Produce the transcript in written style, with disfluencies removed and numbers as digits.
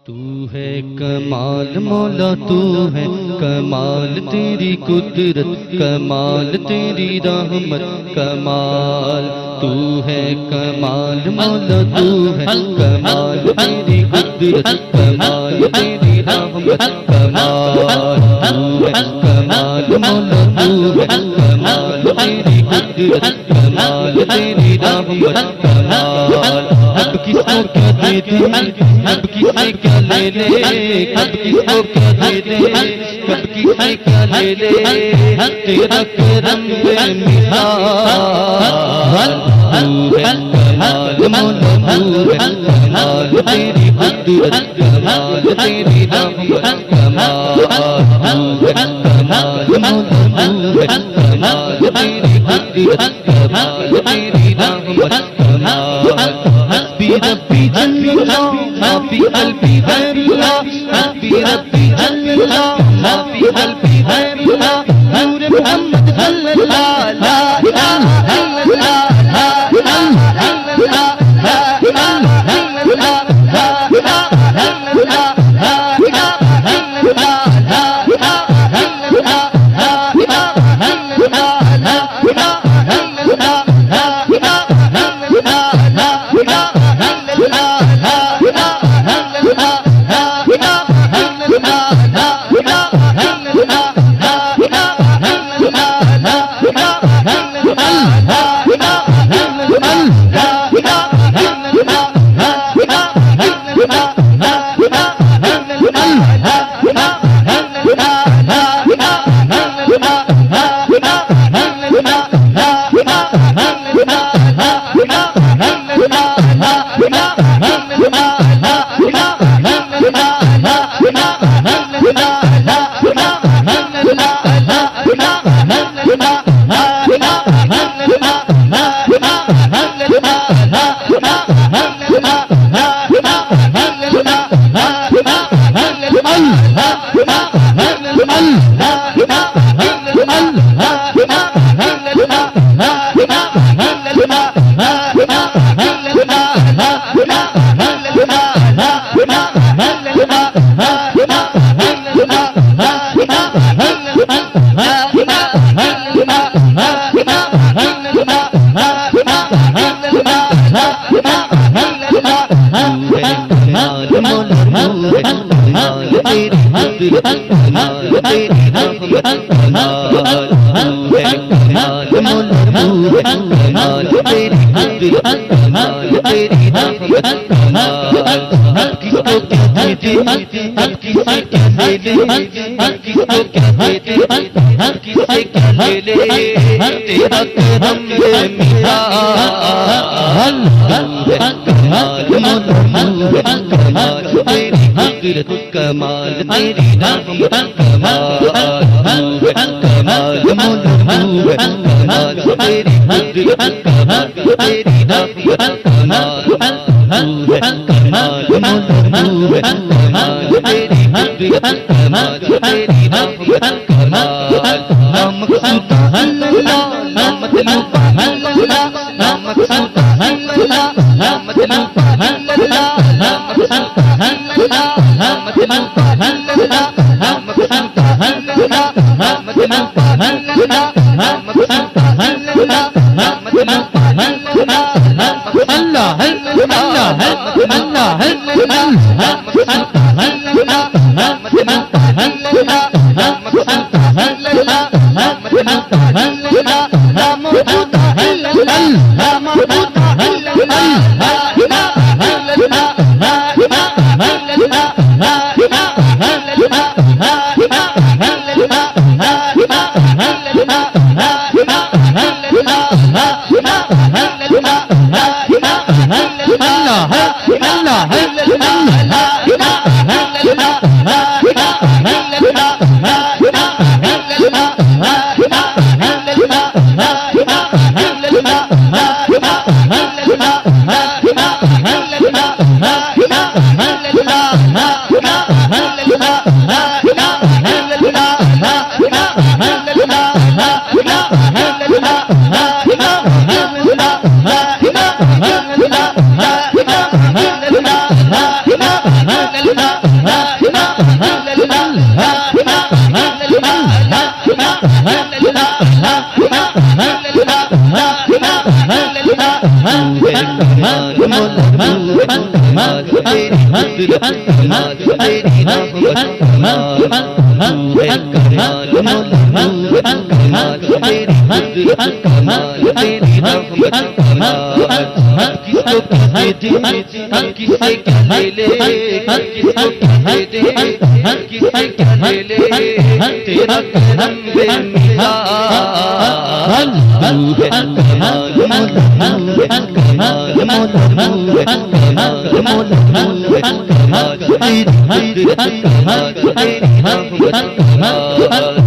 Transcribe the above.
तू है कमाल मौला, तू है कमाल, तेरी कुदरत कमाल, तेरी रहमत कमाल। तू है कमाल मौला, तू है कमाल, तेरी कुदरत कमाल, तेरी रहमत कमाल। तू है कमाल मौला, तू है कमाल, तेरी कुदरत कमाल, तेरी रहमत कमाल। अब किसको क्या दे दे, अब किसे क्या ले ले, अब किसको क्या दे दे, अब किसे क्या ले ले, तेरा करम बेमिसाल। तू है कमाल मौला, तू है कमाल, तेरी कुदरत कमाल, तेरी रहमत कमाल। तू है कमाल मौला, तू है कमाल, तेरी कुदरत कमाल, तेरी रहमत कमाल। हस्बी रब्बी जल्लल्लाह मा फी क़ल्बी गैरुल्लाह, हस्बी रब्बी जल्लल्लाह मा फी क़ल्बी गैरुल्लाह। नूर मोहम्मद सल्लल्लाह ला इलाहा इल्लल्लाह, ला इलाहा इल्लल्लाह, ला इलाहा इल्लल्लाह, ला इलाहा इल्लल्लाह, ला इलाहा इल्लल्लाह, ला इलाहा इल्लल्लाह, ला इलाहा इल्लल्लाह, ला इलाहा इल्लल्लाह, ला इलाहा इल्लल्लाह, ला कमाल तेरी रहमत कमाल। तू है कमाल मौला, तू है कमाल, तेरी कुदरत कमाल, तेरी रहमत कमाल। तू है कमाल मौला, तू है कमाल, तेरी कुदरत कमाल, तेरी रहमत कमाल। मक़सूद अल्लाह, मतलब अल्लाह, मक़सूद अल्लाह, मतलब अल्लाह, मक़सूद अल्लाह, Allah किसे क्या ले ले, किसको क्या दे दे, किसे क्या ले ले, तेरा करम बेमिसाल। तू है कमाल, कमाल, तेरी कुदरत कमाल, तेरी रहमत कमाल।